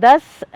10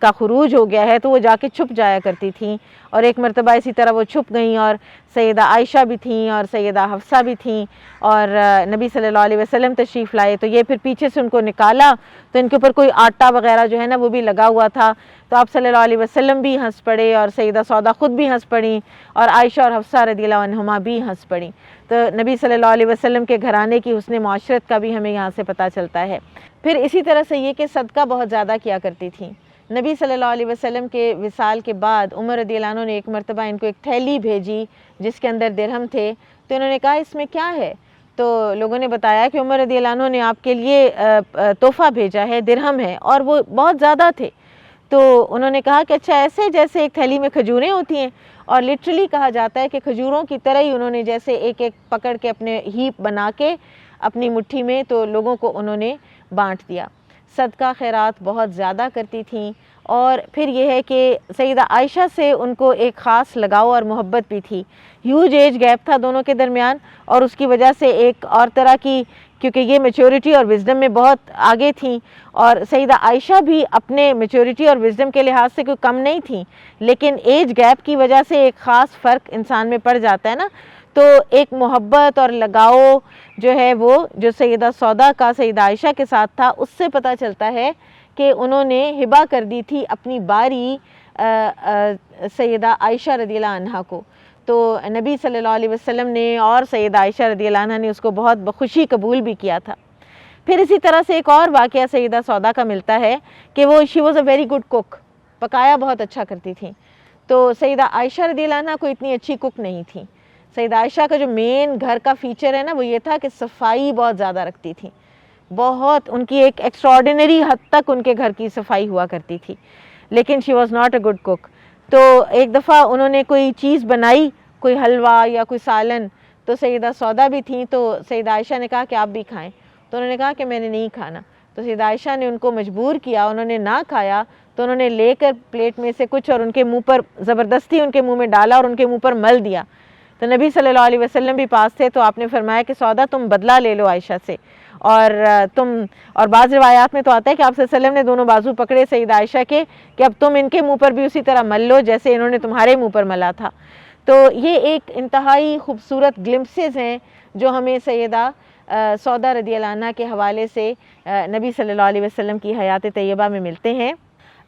کا خروج ہو گیا ہے تو وہ جا کے چھپ جایا کرتی تھیں، اور ایک مرتبہ اسی طرح وہ چھپ گئیں اور سیدہ عائشہ بھی تھیں اور سیدہ حفصہ بھی تھیں، اور نبی صلی اللہ علیہ وسلم تشریف لائے تو یہ پھر پیچھے سے ان کو نکالا تو ان کے اوپر کوئی آٹا وغیرہ جو ہے نا وہ بھی لگا ہوا تھا، تو آپ صلی اللہ علیہ وسلم بھی ہنس پڑے اور سیدہ سودا خود بھی ہنس پڑیں اور عائشہ اور حفصہ رضی اللہ عنہما بھی ہنس پڑیں۔ تو نبی صلی اللہ علیہ وسلم کے گھرانے کی حسن معاشرت کا بھی ہمیں یہاں سے پتہ چلتا ہے۔ پھر اسی طرح سے یہ کہ صدقہ بہت زیادہ کیا کرتی تھیں۔ نبی صلی اللہ علیہ وسلم کے وصال کے بعد عمر رضی اللہ عنہ نے ایک مرتبہ ان کو ایک تھیلی بھیجی جس کے اندر درہم تھے، تو انہوں نے کہا اس میں کیا ہے؟ تو لوگوں نے بتایا کہ عمر رضی اللہ عنہ نے آپ کے لیے تحفہ بھیجا ہے، درہم ہے، اور وہ بہت زیادہ تھے۔ تو انہوں نے کہا کہ اچھا ایسے جیسے ایک تھیلی میں کھجوریں ہوتی ہیں، اور لٹرلی کہا جاتا ہے کہ کھجوروں کی طرح ہی انہوں نے جیسے ایک ایک پکڑ کے اپنے ہیپ بنا کے اپنی مٹھی میں تو لوگوں کو انہوں نے بانٹ دیا۔ صدقہ خیرات بہت زیادہ کرتی تھیں، اور پھر یہ ہے کہ سیدہ عائشہ سے ان کو ایک خاص لگاؤ اور محبت بھی تھی۔ ہیوج ایج گیپ تھا دونوں کے درمیان، اور اس کی وجہ سے ایک اور طرح کی، کیونکہ یہ میچورٹی اور وزڈم میں بہت آگے تھیں، اور سیدہ عائشہ بھی اپنے میچورٹی اور وزڈم کے لحاظ سے کوئی کم نہیں تھیں، لیکن ایج گیپ کی وجہ سے ایک خاص فرق انسان میں پڑ جاتا ہے نا، تو ایک محبت اور لگاؤ جو ہے وہ جو سیدہ سودا کا سیدہ عائشہ کے ساتھ تھا، اس سے پتہ چلتا ہے کہ انہوں نے ہبہ کر دی تھی اپنی باری سیدہ عائشہ رضی اللہ عنہا کو، تو نبی صلی اللہ علیہ وسلم نے اور سیدہ عائشہ رضی اللہ عنہا نے اس کو بہت بخوشی قبول بھی کیا تھا۔ پھر اسی طرح سے ایک اور واقعہ سیدہ سودا کا ملتا ہے کہ وہ she was a very good cook, پکایا بہت اچھا کرتی تھیں۔ تو سیدہ عائشہ رضی اللہ عنہا کوئی اتنی اچھی کوک نہیں تھیں۔ سیدہ عائشہ کا جو مین گھر کا فیچر ہے نا وہ یہ تھا کہ صفائی بہت زیادہ رکھتی تھیں، بہت ان کی ایک ایکسٹراڈنری حد تک ان کے گھر کی صفائی ہوا کرتی تھی، لیکن she was not a good cook. تو ایک دفعہ انہوں نے کوئی چیز بنائی، کوئی حلوہ یا کوئی سالن، تو سیدہ سودا بھی تھیں، تو سیدہ عائشہ نے کہا کہ آپ بھی کھائیں، تو انہوں نے کہا کہ میں نے نہیں کھانا، تو سیدہ عائشہ نے ان کو مجبور کیا، انہوں نے نہ کھایا تو انہوں نے لے کر پلیٹ میں سے کچھ اور ان کے منہ پر زبردستی ان کے منہ میں ڈالا اور ان کے منہ پر مل دیا۔ تو نبی صلی اللہ علیہ وسلم بھی پاس تھے، تو آپ نے فرمایا کہ سودا تم بدلہ لے لو عائشہ سے، اور بعض روایات میں تو آتا ہے کہ آپ صلی اللہ علیہ وسلم نے دونوں بازو پکڑے سیدہ عائشہ کے کہ اب تم ان کے منہ پر بھی اسی طرح مل لو جیسے انہوں نے تمہارے منہ پر ملا تھا۔ تو یہ ایک انتہائی خوبصورت گلمپسز ہیں جو ہمیں سیدہ سودا رضی اللہ عنہا کے حوالے سے نبی صلی اللہ علیہ وسلم کی حیات طیبہ میں ملتے ہیں۔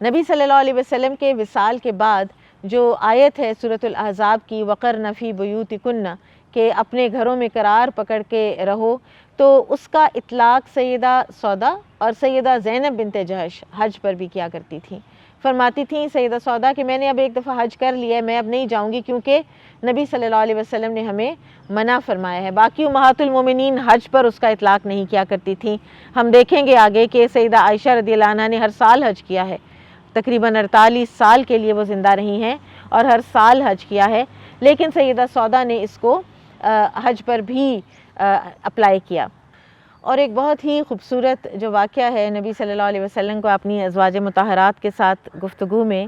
نبی صلی اللہ علیہ وسلم کے وصال کے بعد جو آیت ہے سورۃ الاحزاب کی وقرن فی بیوتکن، کہ اپنے گھروں میں قرار پکڑ کے رہو، تو اس کا اطلاق سیدہ سودا اور سیدہ زینب بنت جہش حج پر بھی کیا کرتی تھیں۔ فرماتی تھیں سیدہ سودا کہ میں نے اب ایک دفعہ حج کر لیا ہے، میں اب نہیں جاؤں گی کیونکہ نبی صلی اللہ علیہ وسلم نے ہمیں منع فرمایا ہے۔ باقی امہات المومنین حج پر اس کا اطلاق نہیں کیا کرتی تھیں۔ ہم دیکھیں گے آگے کہ سیدہ عائشہ رضی اللہ عنہا نے ہر سال حج کیا ہے، تقریباً 48 سال کے لیے وہ زندہ رہی ہیں اور ہر سال حج کیا ہے، لیکن سیدہ سودا نے اس کو حج پر بھی اپلائی کیا۔ اور ایک بہت ہی خوبصورت جو واقعہ ہے نبی صلی اللہ علیہ وسلم کو اپنی ازواج مطہرات کے ساتھ گفتگو میں،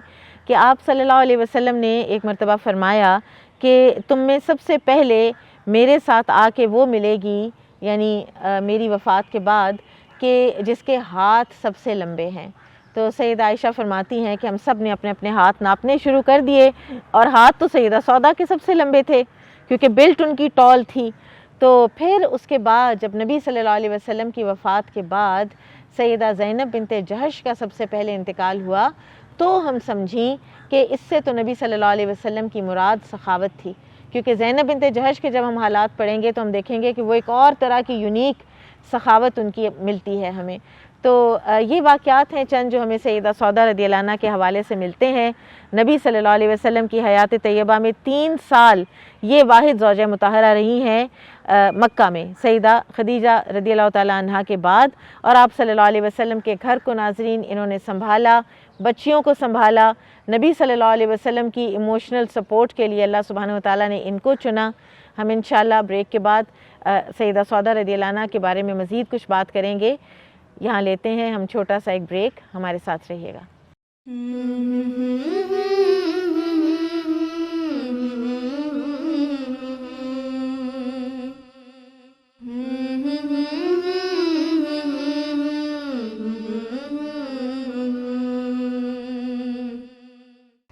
کہ آپ صلی اللہ علیہ وسلم نے ایک مرتبہ فرمایا کہ تم میں سب سے پہلے میرے ساتھ آ کے وہ ملے گی، یعنی میری وفات کے بعد، کہ جس کے ہاتھ سب سے لمبے ہیں۔ تو سیدہ عائشہ فرماتی ہیں کہ ہم سب نے اپنے اپنے ہاتھ ناپنے شروع کر دیے، اور ہاتھ تو سیدہ سودا کے سب سے لمبے تھے کیونکہ بلٹ ان کی ٹال تھی۔ تو پھر اس کے بعد جب نبی صلی اللہ علیہ وسلم کی وفات کے بعد سیدہ زینب بنت جہش کا سب سے پہلے انتقال ہوا، تو ہم سمجھیں کہ اس سے تو نبی صلی اللہ علیہ وسلم کی مراد سخاوت تھی، کیونکہ زینب بنت جہش کے جب ہم حالات پڑھیں گے تو ہم دیکھیں گے کہ وہ ایک اور طرح کی یونیک سخاوت ان کی ملتی ہے ہمیں۔ تو یہ واقعات ہیں چند جو ہمیں سیدہ سودا رضی اللہ عنہا کے حوالے سے ملتے ہیں۔ نبی صلی اللہ علیہ وسلم کی حیات طیبہ میں 3 سال یہ واحد زوجہ مطہرہ رہی ہیں مکہ میں، سیدہ خدیجہ رضی اللہ تعالیٰ عنہا کے بعد، اور آپ صلی اللہ علیہ وسلم کے گھر کو ناظرین انہوں نے سنبھالا، بچیوں کو سنبھالا۔ نبی صلی اللہ علیہ وسلم کی ایموشنل سپورٹ کے لیے اللہ سبحانہ وتعالیٰ نے ان کو چنا۔ ہم انشاءاللہ بریک کے بعد سیدہ سودا رضی اللہ عنہا کے بارے میں مزید کچھ بات کریں گے۔ یہاں لیتے ہیں ہم چھوٹا سا ایک بریک، ہمارے ساتھ رہیے گا۔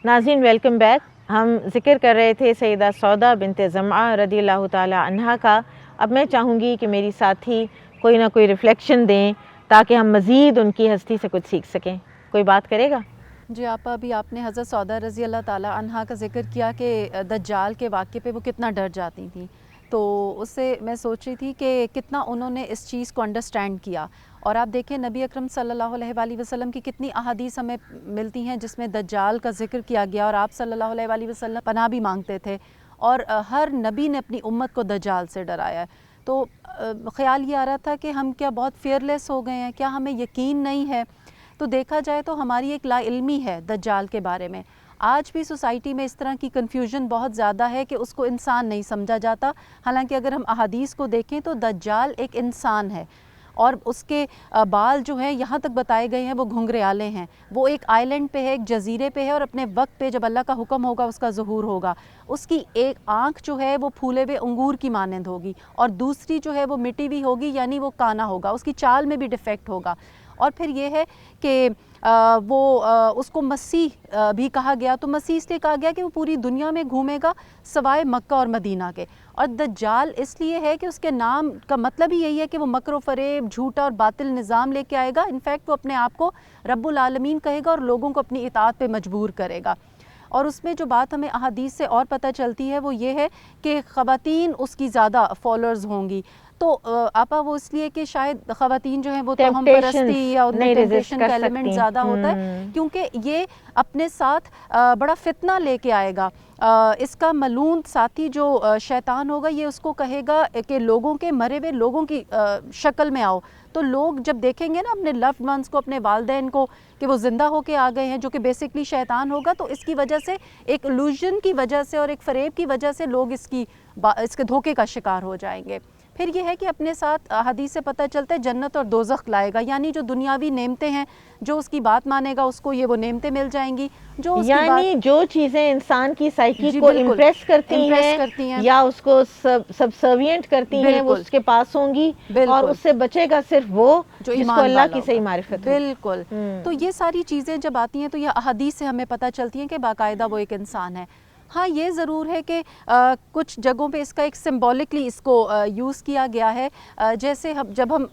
ناظرین ویلکم بیک. ہم ذکر کر رہے تھے سیدہ سودا بنت زمعہ رضی اللہ تعالی عنہا کا. اب میں چاہوں گی کہ میری ساتھی کوئی نہ کوئی ریفلیکشن دیں تاکہ ہم مزید ان کی ہستی سے کچھ سیکھ سکیں. کوئی بات کرے گا؟ جی آپا، ابھی آپ نے حضرت سودا رضی اللہ تعالی عنہا کا ذکر کیا کہ دجال کے واقعے پہ وہ کتنا ڈر جاتی تھیں، تو اس سے میں سوچ رہی تھی کہ کتنا انہوں نے اس چیز کو انڈرسٹینڈ کیا. اور آپ دیکھیں نبی اکرم صلی اللہ علیہ وآلہ وسلم کی کتنی احادیث ہمیں ملتی ہیں جس میں دجال کا ذکر کیا گیا، اور آپ صلی اللہ علیہ وآلہ وسلم پناہ بھی مانگتے تھے، اور ہر نبی نے اپنی امت کو دجال سے ڈرایا ہے. تو خیال یہ آ رہا تھا کہ ہم کیا بہت فیئرلیس ہو گئے ہیں، کیا ہمیں یقین نہیں ہے؟ تو دیکھا جائے تو ہماری ایک لا علمی ہے دجال کے بارے میں. آج بھی سوسائٹی میں اس طرح کی کنفیوژن بہت زیادہ ہے کہ اس کو انسان نہیں سمجھا جاتا، حالانکہ اگر ہم احادیث کو دیکھیں تو دجال ایک انسان ہے، اور اس کے بال جو ہیں یہاں تک بتائے گئے ہیں وہ گھنگریالے ہیں. وہ ایک آئی لینڈ پہ ہے، ایک جزیرے پہ ہے، اور اپنے وقت پہ جب اللہ کا حکم ہوگا اس کا ظہور ہوگا. اس کی ایک آنکھ جو ہے وہ پھولے ہوئے انگور کی مانند ہوگی، اور دوسری جو ہے وہ مٹی ہوئی ہوگی، یعنی وہ کانا ہوگا، اس کی چال میں بھی ڈیفیکٹ ہوگا. اور پھر یہ ہے کہ وہ اس کو مسیح بھی کہا گیا. تو مسیح اس لیے کہا گیا کہ وہ پوری دنیا میں گھومے گا سوائے مکہ اور مدینہ کے. اور دجال اس لیے ہے کہ اس کے نام کا مطلب ہی یہی ہے کہ وہ مکر و فریب، جھوٹا اور باطل نظام لے کے آئے گا. انفیکٹ وہ اپنے آپ کو رب العالمین کہے گا اور لوگوں کو اپنی اطاعت پہ مجبور کرے گا. اور اس میں جو بات ہمیں احادیث سے اور پتہ چلتی ہے وہ یہ ہے کہ خواتین اس کی زیادہ فالوورز ہوں گی. تو آپا وہ اس لیے کہ شاید خواتین جو ہیں وہ تو ہم پرستی یا ٹیمپٹیشن کا ایلیمنٹ زیادہ ہوتا ہے، کیونکہ یہ اپنے ساتھ بڑا فتنہ لے کے آئے گا. اس کا ملعون ساتھی جو شیطان ہوگا یہ اس کو کہے گا کہ لوگوں کے مرے ہوئے لوگوں کی شکل میں آؤ. تو لوگ جب دیکھیں گے نا اپنے لوڈ ونس کو، اپنے والدین کو کہ وہ زندہ ہو کے آ گئے ہیں، جو کہ بیسکلی شیطان ہوگا، تو اس کی وجہ سے ایک الوژن کی وجہ سے اور ایک فریب کی وجہ سے لوگ اس کے دھوکے کا شکار ہو جائیں گے. پھر یہ ہے کہ اپنے ساتھ حدیث سے پتہ چلتا ہے جنت اور دوزخ لائے گا، یعنی جو دنیاوی نعمتیں ہیں، جو اس کی بات مانے گا اس کو یہ وہ نعمتیں مل جائیں گی. جو یعنی جو چیزیں انسان کی سائیکی کو امپریس کرتی ہیں یا اس کو سبسروینٹ کرتی ہیں وہ اس کے پاس ہوں گی، اور اس سے بچے گا صرف وہ جو جس کو اللہ کی صحیح معرفت ہو. بالکل. تو یہ ساری چیزیں جب آتی ہیں تو یہ احادیث سے ہمیں پتہ چلتی ہیں کہ باقاعدہ وہ ایک انسان ہے. ہاں یہ ضرور ہے کہ کچھ جگہوں پہ اس کا ایک سمبولکلی اس کو یوز کیا گیا ہے. جیسے جب ہم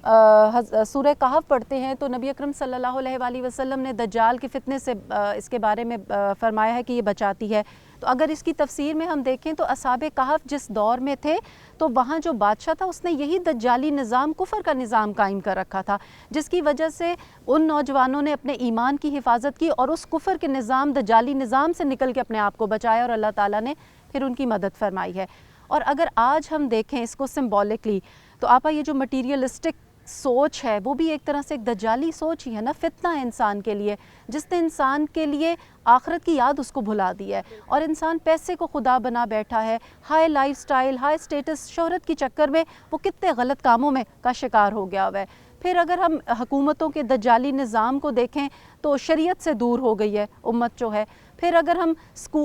سورہ کہف پڑھتے ہیں تو نبی اکرم صلی اللہ علیہ وآلہ وسلم نے دجال کے فتنے سے اس کے بارے میں فرمایا ہے کہ یہ بچاتی ہے. تو اگر اس کی تفسیر میں ہم دیکھیں تو اصحاب کہف جس دور میں تھے تو وہاں جو بادشاہ تھا اس نے یہی دجالی نظام، کفر کا نظام قائم کر رکھا تھا، جس کی وجہ سے ان نوجوانوں نے اپنے ایمان کی حفاظت کی اور اس کفر کے نظام، دجالی نظام سے نکل کے اپنے آپ کو بچایا، اور اللہ تعالیٰ نے پھر ان کی مدد فرمائی ہے. اور اگر آج ہم دیکھیں اس کو سمبولکلی تو آپا یہ جو مٹیریلسٹک سوچ ہے وہ بھی ایک طرح سے ایک دجالی سوچ ہی ہے نا، فتنہ ہے انسان کے لیے، جس نے انسان کے لیے آخرت کی یاد اس کو بھلا دی ہے، اور انسان پیسے کو خدا بنا بیٹھا ہے. High lifestyle, high status, شہرت کی چکر میں وہ کتنے غلط کاموں میں کا شکار ہو گیا ہوا ہے. پھر اگر ہم حکومتوں کے دجالی نظام کو دیکھیں تو شریعت سے دور ہو گئی ہے امت جو ہے. پھر اگر ہم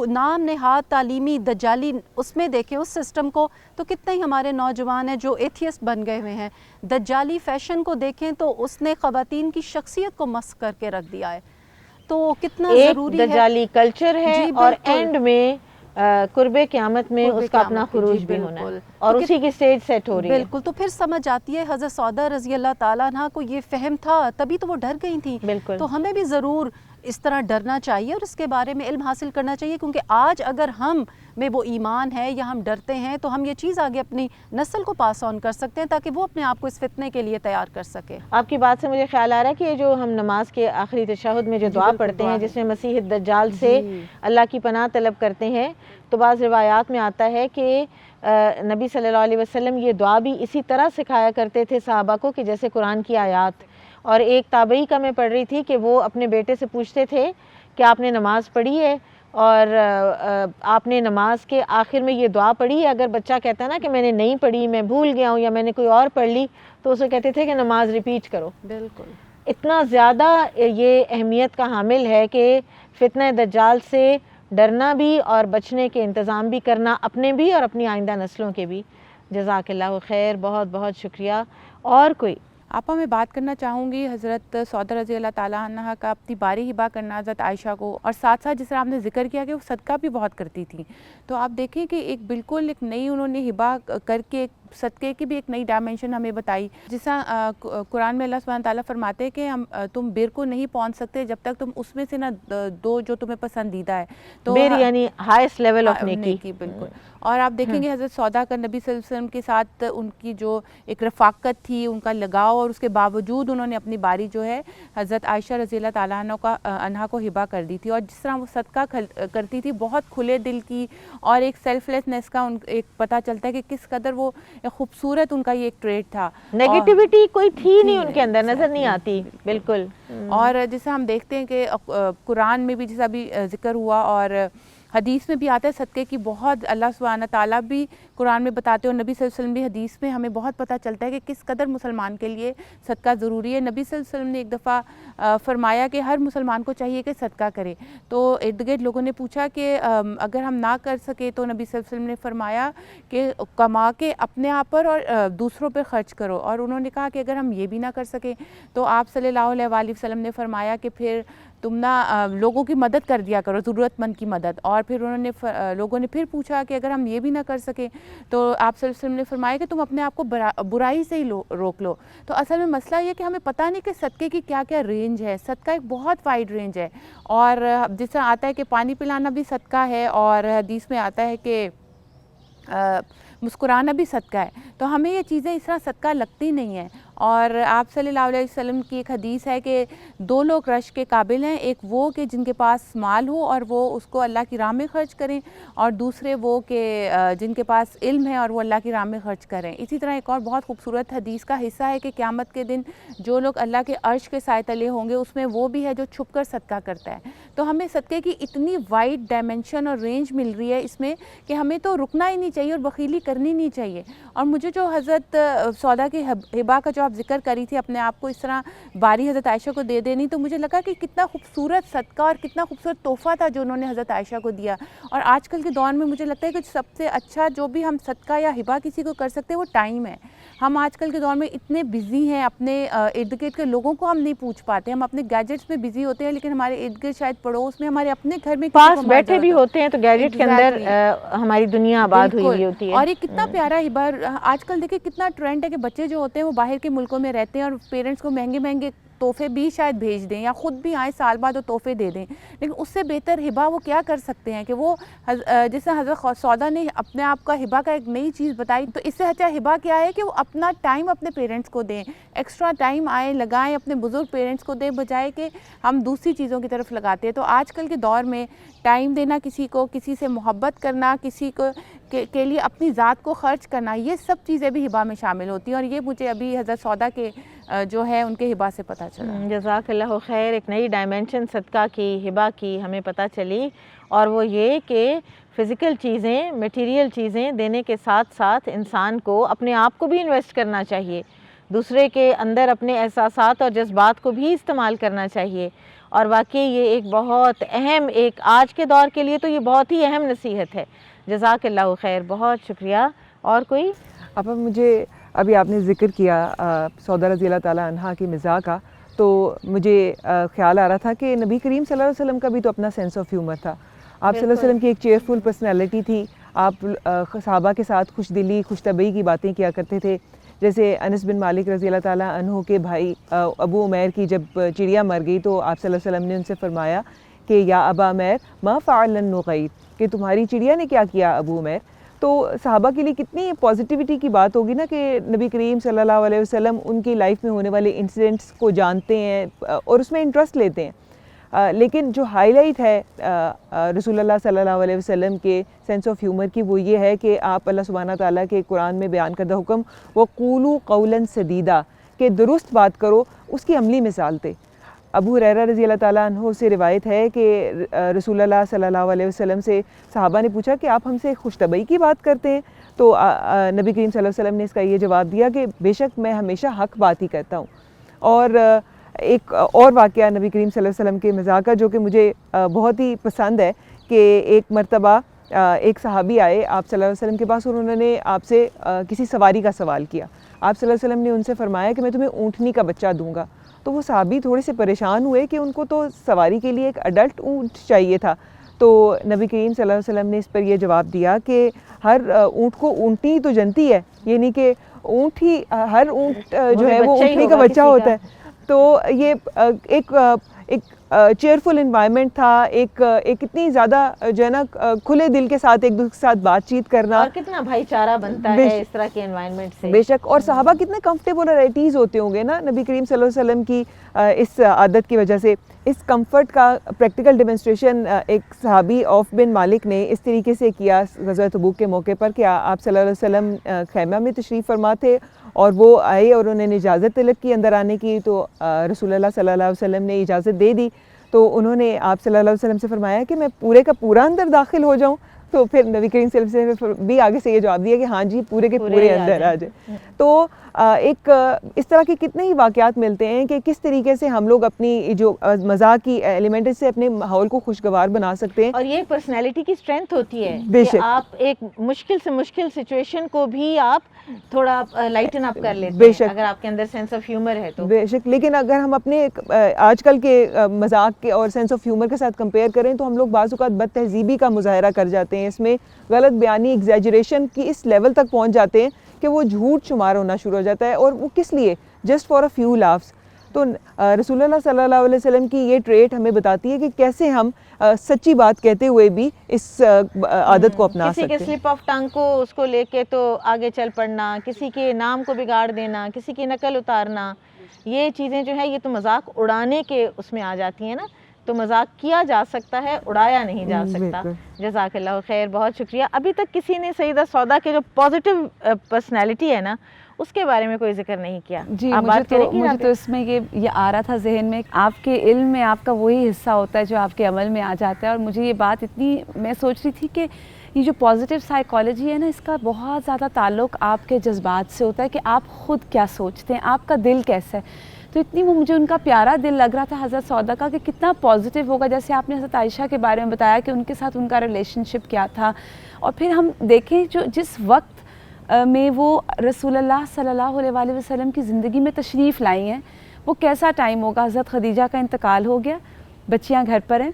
نام نہاد تعلیمی دجالی اس میں دیکھیں اس سسٹم کو، تو کتنے ہی ہمارے نوجوان ہیں جو ایتھیسٹ بن گئے ہوئے ہیں. دجالی فیشن کو دیکھیں تو اس نے خواتین کی شخصیت کو مسخ کر کے رکھ دیا ہے. تو کتنا ضروری ہے، دجالی کلچر ہے، اور اینڈ میں قرب قیامت میں اس کا اپنا خروج بھی ہونا ہے، اور اسی کی سٹیج سیٹ ہو رہی ہے. بالکل. تو پھر سمجھ آتی ہے حضرت سودا رضی اللہ تعالیٰ عنہ کو یہ فہم تھا، تبھی تو وہ ڈر گئی تھیں. بالکل. تو ہمیں بھی ضرور اس طرح ڈرنا چاہیے اور اس کے بارے میں علم حاصل کرنا چاہیے، کیونکہ آج اگر ہم میں وہ ایمان ہے یا ہم ڈرتے ہیں تو ہم یہ چیز آگے اپنی نسل کو پاس آن کر سکتے ہیں تاکہ وہ اپنے آپ کو اس فتنے کے لیے تیار کر سکے. آپ کی بات سے مجھے خیال آ رہا ہے کہ یہ جو ہم نماز کے آخری تشہد میں جو دعا پڑھتے ہیں جس میں مسیح الدجال سے اللہ کی پناہ طلب کرتے ہیں، تو بعض روایات میں آتا ہے کہ نبی صلی اللہ علیہ وسلم یہ دعا بھی اسی طرح سکھایا کرتے تھے صحابہ کو کہ جیسے قرآن کی آیات. اور ایک تابعی کا میں پڑھ رہی تھی کہ وہ اپنے بیٹے سے پوچھتے تھے کہ آپ نے نماز پڑھی ہے اور آپ نے نماز کے آخر میں یہ دعا پڑھی ہے. اگر بچہ کہتا ہے نا کہ میں نے نہیں پڑھی، میں بھول گیا ہوں، یا میں نے کوئی اور پڑھ لی، تو اسے کہتے تھے کہ نماز ریپیٹ کرو. بالکل. اتنا زیادہ یہ اہمیت کا حامل ہے کہ فتنہ دجال سے ڈرنا بھی اور بچنے کے انتظام بھی کرنا، اپنے بھی اور اپنی آئندہ نسلوں کے بھی. جزاک اللہ خیر، بہت بہت شکریہ. اور کوئی آپا میں بات کرنا چاہوں گی حضرت سعودہ رضی اللہ تعالیٰ عنہ کا اپنی باری ہبہ کرنا حضرت عائشہ کو، اور ساتھ ساتھ جس طرح آپ نے ذکر کیا کہ وہ صدقہ بھی بہت کرتی تھیں. تو آپ دیکھیں کہ ایک بالکل ایک نئی انہوں نے ہبہ کر کے صدقے کی بھی ایک نئی ڈائمنشن ہمیں بتائی. جس طرح قرآن میں اللہ سبحانہ تعالیٰ فرماتے ہیں کہ تم بیر کو نہیں پہنچ سکتے جب تک تم اس میں سے نہ دو جو تمہیں پسندیدہ ہے. تو بیر یعنی ہائیسٹ لیول آف نیکی. بالکل. اور آپ دیکھیں گے حضرت سودا کا نبی صلی اللہ علیہ وسلم کے ساتھ ان کی جو ایک رفاقت تھی، ان کا لگاؤ، اور اس کے باوجود انہوں نے اپنی باری جو ہے حضرت عائشہ رضی اللہ تعالیٰ عنہ کو ہبہ کر دی تھی. اور جس طرح وہ صدقہ کرتی تھی بہت کھلے دل کی، اور ایک سیلف لیسنس کا ایک پتہ چلتا ہے کہ کس قدر وہ خوبصورت ان کا یہ ایک ٹریٹ تھا. نیگیٹیوٹی کوئی تھی نہیں ان کے اندر، نظر نہیں آتی. بالکل. اور جیسے ہم دیکھتے ہیں کہ قرآن میں بھی جیسا بھی ذکر ہوا اور حدیث میں بھی آتا ہے صدقے کی بہت، اللہ سبحانہ تعالیٰ بھی قرآن میں بتاتے ہیں اور نبی صلی اللہ علیہ وسلم بھی حدیث میں ہمیں بہت پتہ چلتا ہے کہ کس قدر مسلمان کے لیے صدقہ ضروری ہے. نبی صلی اللہ علیہ وسلم نے ایک دفعہ فرمایا کہ ہر مسلمان کو چاہیے کہ صدقہ کرے. تو ارد گرد لوگوں نے پوچھا کہ اگر ہم نہ کر سکے تو نبی صلی اللہ علیہ وسلم نے فرمایا کہ کما کے اپنے آپ پر اور دوسروں پہ خرچ کرو. اور انہوں نے کہا کہ اگر ہم یہ بھی نہ کر سکیں تو آپ صلی اللہ علیہ وآلہ وسلم نے فرمایا کہ پھر تم نہ لوگوں کی مدد کر دیا کرو، ضرورت مند کی مدد. اور پھر لوگوں نے پھر پوچھا کہ اگر ہم یہ بھی نہ کر سکیں تو آپ صلی اللہ علیہ وسلم نے فرمایا کہ تم اپنے آپ کو برائی سے ہی روک لو. تو اصل میں مسئلہ یہ کہ ہمیں پتہ نہیں کہ صدقے کی کیا کیا رینج ہے. صدقہ ایک بہت وائڈ رینج ہے، اور جس طرح آتا ہے کہ پانی پلانا بھی صدقہ ہے، اور حدیث میں آتا ہے کہ مسکرانا بھی صدقہ ہے. تو ہمیں یہ چیزیں اس طرح صدقہ لگتی نہیں ہیں. اور آپ صلی اللہ علیہ وسلم کی ایک حدیث ہے کہ دو لوگ رش کے قابل ہیں، ایک وہ کہ جن کے پاس مال ہو اور وہ اس کو اللہ کی راہ میں خرچ کریں، اور دوسرے وہ کہ جن کے پاس علم ہے اور وہ اللہ کی راہ میں خرچ کریں. اسی طرح ایک اور بہت خوبصورت حدیث کا حصہ ہے کہ قیامت کے دن جو لوگ اللہ کے عرش کے سائے تلے ہوں گے اس میں وہ بھی ہے جو چھپ کر صدقہ کرتا ہے. تو ہمیں صدقے کی اتنی وائڈ ڈائمنشن اور رینج مل رہی ہے اس میں کہ ہمیں تو رکنا ہی نہیں چاہیے اور بخیلی کرنی نہیں چاہیے. اور مجھے جو حضرت سودا کی ہبہ کا جو آپ ذکر کری تھی، اپنے آپ کو اس طرح باری حضرت عائشہ کو دے دینی، تو مجھے لگا کہ کتنا خوبصورت صدقہ اور کتنا خوبصورت تحفہ تھا جو انہوں نے حضرت عائشہ کو دیا. اور آج کل کے دور میں مجھے لگتا ہے کہ سب سے اچھا جو بھی ہم صدقہ یا ہبہ کسی کو کر سکتے ہیں وہ ٹائم ہے. ہم آج کل کے دور میں اتنے بزی ہیں، اپنے ارد گرد کے لوگوں کو ہم نہیں پوچھ پاتے. ہم اپنے گیجٹس میں بزی ہوتے ہیں، لیکن ہمارے ارد گرد شاید پڑوس میں، ہمارے اپنے گھر میں پاس بیٹھے بھی ہوتے ہیں تو گیجٹ کے اندر ہماری دنیا آباد ہوئی ہوتی ہے. اور یہ کتنا پیارا ہبہ. آج کل دیکھیں کتنا ٹرینڈ ہے کہ بچے جو ہوتے ہیں وہ باہر کے ملکوں میں رہتے ہیں اور پیرنٹس کو مہنگے مہنگے تحفے بھی شاید بھیج دیں یا خود بھی آئیں سال بعد وہ تحفے دے دیں. لیکن اس سے بہتر ہبہ وہ کیا کر سکتے ہیں کہ وہ جیسے حضرت سودا نے اپنے آپ کا ہبہ کا ایک نئی چیز بتائی. تو اس سے اچھا ہبہ کیا ہے کہ وہ اپنا ٹائم اپنے پیرنٹس کو دیں، ایکسٹرا ٹائم آئیں لگائیں اپنے بزرگ پیرنٹس کو دیں، بجائے کہ ہم دوسری چیزوں کی طرف لگاتے ہیں. تو آج کل کے دور میں ٹائم دینا کسی کو، کسی سے محبت کرنا، کسی کو کے لیے اپنی ذات کو خرچ کرنا، یہ سب چیزیں بھی ہبہ میں شامل ہوتی ہیں. اور یہ مجھے ابھی حضرت سودا کے جو ہے ان کے ہبہ سے پتہ چلا. جزاک اللہ خیر. ایک نئی ڈائمنشن صدقہ کی، ہبہ کی ہمیں پتہ چلی، اور وہ یہ کہ فزیکل چیزیں، میٹیریل چیزیں دینے کے ساتھ ساتھ انسان کو اپنے آپ کو بھی انویسٹ کرنا چاہیے، دوسرے کے اندر اپنے احساسات اور جذبات کو بھی استعمال کرنا چاہیے. اور واقعی یہ ایک بہت اہم، ایک آج کے دور کے لیے تو یہ بہت ہی اہم نصیحت ہے. جزاک اللہ خیر، بہت شکریہ. اور کوئی؟ اب مجھے ابھی آپ نے ذکر کیا سودا رضی اللہ تعالیٰ عنہ کی مزاح کا، تو مجھے خیال آ رہا تھا کہ نبی کریم صلی اللہ علیہ وسلم کا بھی تو اپنا سینس آف ہیومر تھا. آپ صلی اللہ علیہ وسلم کی ایک چیئرفل پرسنالٹی تھی. آپ صحابہ کے ساتھ خوش دلی، خوش طبعی کی باتیں کیا کرتے تھے. جیسے انس بن مالک رضی اللہ تعالیٰ عنہ کے بھائی ابو عمیر کی جب چڑیا مر گئی تو آپ صلی اللہ علیہ وسلم نے ان سے فرمایا کہ یا ابا عمیر ما فعل النغیر، کہ تمہاری چڑیا نے کیا کیا ابو عمیر. تو صحابہ کے لیے کتنی پازیٹیوٹی کی بات ہوگی نا کہ نبی کریم صلی اللہ علیہ وسلم ان کی لائف میں ہونے والے انسیڈنٹس کو جانتے ہیں اور اس میں انٹرسٹ لیتے ہیں. لیکن جو ہائی لائٹ ہے رسول اللہ صلی اللہ علیہ وسلم کے سینس آف ہیومر کی، وہ یہ ہے کہ آپ اللہ سبحانہ تعالیٰ کے قرآن میں بیان کردہ حکم وَقُولُوا قَوْلًا سَدِيدًا کہ درست بات کرو، اس کی عملی مثال تھے. ابو ہریرہ رضی اللہ تعالیٰ عنہ سے روایت ہے کہ رسول اللہ صلی اللہ علیہ وسلم سے صحابہ نے پوچھا کہ آپ ہم سے خوش طبعی کی بات کرتے ہیں؟ تو نبی کریم صلی اللہ علیہ وسلم نے اس کا یہ جواب دیا کہ بے شک میں ہمیشہ حق بات ہی کرتا ہوں. اور ایک اور واقعہ نبی کریم صلی اللہ علیہ وسلم کے مزاح کا جو کہ مجھے بہت ہی پسند ہے کہ ایک مرتبہ ایک صحابی آئے آپ صلی اللہ علیہ وسلم کے پاس اور انہوں نے آپ سے کسی سواری کا سوال کیا. آپ صلی اللہ علیہ وسلم نے ان سے فرمایا کہ میں تمہیں اونٹنی کا بچہ دوں گا. تو وہ صحابی تھوڑے سے پریشان ہوئے کہ ان کو تو سواری کے لیے ایک اڈلٹ اونٹ چاہیے تھا. تو نبی کریم صلی اللہ علیہ وسلم نے اس پر یہ جواب دیا کہ ہر اونٹ کو اونٹنی تو جنتی ہے, یعنی کہ اونٹ ہی ہر اونٹ جو ہے وہ اونٹنی کا بچہ ہوتا ہے. تو یہ ایک چیئرفل انوائرمنٹ تھا, ایک اتنی زیادہ جو ہے نا کھلے دل کے ساتھ ایک دوسرے کے ساتھ بات چیت کرنا, اور کتنا بھائی چارہ بنتا ہے اس طرح کے انوائرمنٹ سے. بے شک, اور صحابہ کتنے کمفرٹیبل اور ایٹ ایز ہوتے ہوں گے نا نبی کریم صلی اللہ علیہ وسلم کی اس عادت کی وجہ سے. اس کمفرٹ کا پریکٹیکل ڈیمونسٹریشن ایک صحابی عوف بن مالک نے اس طریقے سے کیا غزوہ تبوک کے موقع پر کہ آپ صلی اللہ علیہ وسلم خیمہ میں تشریف فرما تھے اور وہ آئے اور انہوں نے اجازت طلب کی اندر آنے کی. تو رسول اللہ صلی اللہ علیہ وسلم نے اجازت دے دی. تو انہوں نے آپ صلی اللہ علیہ وسلم سے فرمایا کہ میں پورے کا پورا اندر داخل ہو جاؤں. تو پھر نبی کریم صلی اللہ علیہ وسلم نے بھی آگے سے یہ جواب دیا کہ ہاں جی پورے کے پورے اندر آ جائیں. تو ایک اس طرح کے کتنے ہی واقعات ملتے ہیں کہ کس طریقے سے ہم لوگ اپنی جو مزاح کی ایلیمنٹ سے اپنے ماحول کو خوشگوار بنا سکتے ہیں. اور یہ پرسنالٹی کی اسٹرینتھ ہوتی ہے بے کہ شک, آپ ایک مشکل سے مشکل سچویشن کو بھی آپ تھوڑا لائٹن اپ کر لیتے بے ہیں شک, اگر آپ کے اندر سینس آف ہیومر ہے تو. بے شک. لیکن اگر ہم اپنے آج کل کے مذاق کے اور سینس آف ہیومر کے ساتھ کمپیئر کریں تو ہم لوگ بعض اوقات بد تہذیبی کا مظاہرہ کر جاتے ہیں, اس میں غلط بیانی ایگزیجریشن کی اس لیول تک پہنچ جاتے ہیں کہ وہ جھوٹ شمار ہونا شروع ہو جاتا ہے. اور وہ کس لیے؟ Just for a few laughs. تو رسول اللہ صلی اللہ علیہ وسلم کی یہ ٹریٹ ہمیں بتاتی ہے کہ کیسے ہم سچی بات کہتے ہوئے بھی اس عادت کو اپنا سکتے ہیں. کسی کے سلپ آف ٹنگ کو اس کو لے کے تو آگے چل پڑنا, کسی کے نام کو بگاڑ دینا, کسی کی نقل اتارنا, یہ چیزیں جو ہے یہ تو مذاق اڑانے کے اس میں آ جاتی ہیں نا. تو مذاق کیا جا سکتا ہے, اڑایا نہیں جا سکتا. جزاک اللہ خیر, بہت شکریہ. ابھی تک کسی نے سیدہ سودا کے جو پازیٹیو پرسنالٹی ہے نا اس کے بارے میں کوئی ذکر نہیں کیا. جی مجھے تو اس میں یہ آ رہا تھا ذہن میں, آپ کے علم میں آپ کا وہی حصہ ہوتا ہے جو آپ کے عمل میں آ جاتا ہے. اور مجھے یہ بات اتنی میں سوچ رہی تھی کہ یہ جو پازیٹیو سائیکالوجی ہے نا اس کا بہت زیادہ تعلق آپ کے جذبات سے ہوتا ہے کہ آپ خود کیا سوچتے ہیں, آپ کا دل کیسا ہے. تو اتنی وہ مجھے ان کا پیارا دل لگ رہا تھا حضرت سودا کا کہ کتنا پازیٹیو ہوگا. جیسے آپ نے حضرت عائشہ کے بارے میں بتایا کہ ان کے ساتھ ان کا ریلیشن شپ کیا تھا, اور پھر ہم دیکھیں جس وقت میں وہ رسول اللہ صلی اللہ علیہ وآلہ وسلم کی زندگی میں تشریف لائی ہیں وہ کیسا ٹائم ہوگا. حضرت خدیجہ کا انتقال ہو گیا, بچیاں گھر پر ہیں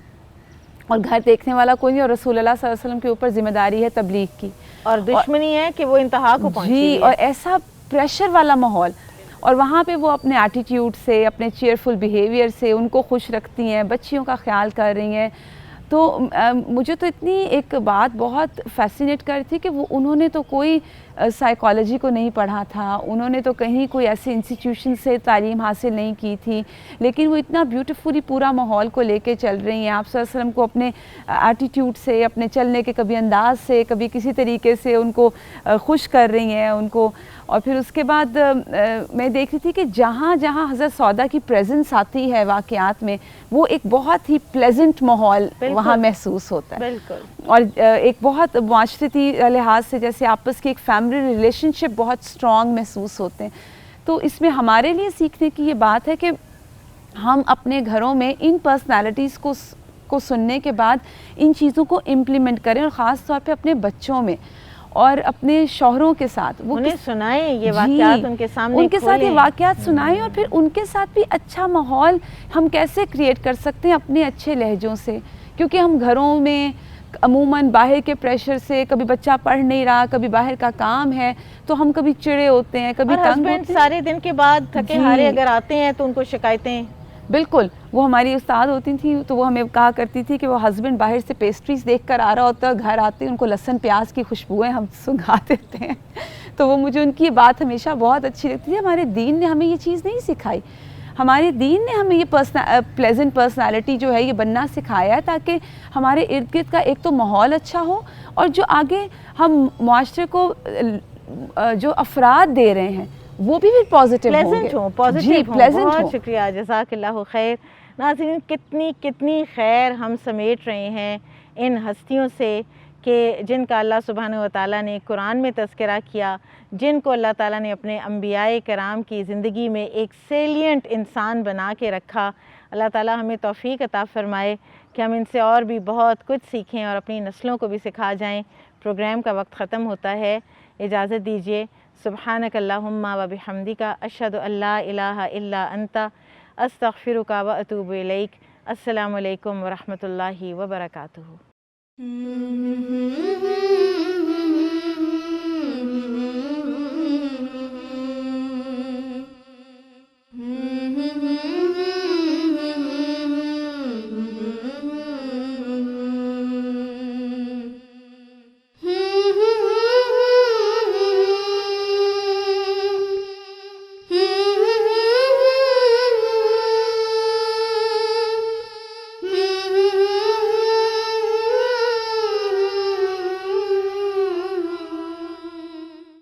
اور گھر دیکھنے والا کوئی نہیں, اور رسول اللہ صلی اللہ علیہ وسلم کے اوپر ذمہ داری ہے تبلیغ کی, اور دشمنی ہے کہ وہ انتہا کو پہنچی جی, اور ایسا پریشر والا ماحول. اور وہاں پہ وہ اپنے ایٹیٹیوڈ سے, اپنے چیئرفل بیہیویئر سے ان کو خوش رکھتی ہیں, بچیوں کا خیال کر رہی ہیں. تو مجھے تو اتنی ایک بات بہت فیسینیٹ کر تھی کہ وہ انہوں نے تو کوئی سائیکالوجی کو نہیں پڑھا تھا, انہوں نے تو کہیں کوئی ایسی انسٹیٹیوشن سے تعلیم حاصل نہیں کی تھی, لیکن وہ اتنا بیوٹیفلی پورا ماحول کو لے کے چل رہی ہیں. آپ صلی اللہ علیہ وسلم کو اپنے ایٹیٹیوڈ سے, اپنے چلنے کے کبھی انداز سے, کبھی کسی طریقے سے ان کو خوش کر رہی ہیں ان کو. اور پھر اس کے بعد میں دیکھ رہی تھی کہ جہاں جہاں حضرت سودا کی پریزنس آتی ہے واقعات میں وہ ایک بہت ہی پلیزنٹ ماحول وہاں محسوس ہوتا ہے. بالکل. اور ایک بہت معاشرتی لحاظ سے جیسے آپس کی ایک فیملی ریلیشن شپ بہت اسٹرانگ محسوس ہوتے ہیں. تو اس میں ہمارے لیے سیکھنے کی یہ بات ہے کہ ہم اپنے گھروں میں ان پرسنالٹیز کو سننے کے بعد ان چیزوں کو امپلیمنٹ کریں, اور خاص طور پہ اپنے بچوں میں اور اپنے شوہروں کے ساتھ وہ انہیں سنائیں یہ واقعات, ان کے سامنے ان کے ساتھ یہ واقعات سنائیں, اور پھر ان کے ساتھ بھی اچھا ماحول ہم کیسے کریٹ کر سکتے ہیں اپنے اچھے لہجوں سے. کیونکہ ہم گھروں میں عموماً باہر کے پریشر سے, کبھی بچہ پڑھ نہیں رہا, کبھی باہر کا کام ہے, تو ہم کبھی چڑے ہوتے ہیں, کبھی تنگ ہوتے ہیں. سارے دن کے بعد تھکے ہارے اگر آتے ہیں تو ان کو شکایتیں. بالکل, وہ ہماری استاد ہوتی تھیں تو وہ ہمیں کہا کرتی تھی کہ وہ ہسبینڈ باہر سے پیسٹریز دیکھ کر آ رہا ہوتا, گھر آتے ان کو لہسن پیاز کی خوشبوئیں ہم سنگھا دیتے ہیں. تو وہ مجھے ان کی یہ بات ہمیشہ بہت اچھی لگتی تھی. ہمارے دین نے ہمیں یہ چیز نہیں سکھائی, ہمارے دین نے ہمیں یہ پلیزنٹ پرسنالٹی جو ہے یہ بننا سکھایا ہے تاکہ ہمارے ارد گرد کا ایک تو ماحول اچھا ہو, اور جو آگے ہم معاشرے کو جو افراد دے رہے ہیں وہ بھی پازیٹیو پازیٹیو. بہت شکریہ, جزاک اللہ خیر. ناظرین, کتنی خیر ہم سمیٹ رہے ہیں ان ہستیوں سے کہ جن کا اللہ سبحانہ و تعالیٰ نے قرآن میں تذکرہ کیا, جن کو اللہ تعالیٰ نے اپنے انبیاء کرام کی زندگی میں ایک سیلینٹ انسان بنا کے رکھا. اللہ تعالیٰ ہمیں توفیق عطا فرمائے کہ ہم ان سے اور بھی بہت کچھ سیکھیں اور اپنی نسلوں کو بھی سکھا جائیں۔ پروگرام کا وقت ختم ہوتا ہے، اجازت دیجیے۔ سبحانک اللہم و بحمدک، اشہد ان لا الہ الا انت، استغفرک و اتوب الیک۔ السلام علیکم ورحمۃ اللہ وبرکاتہ۔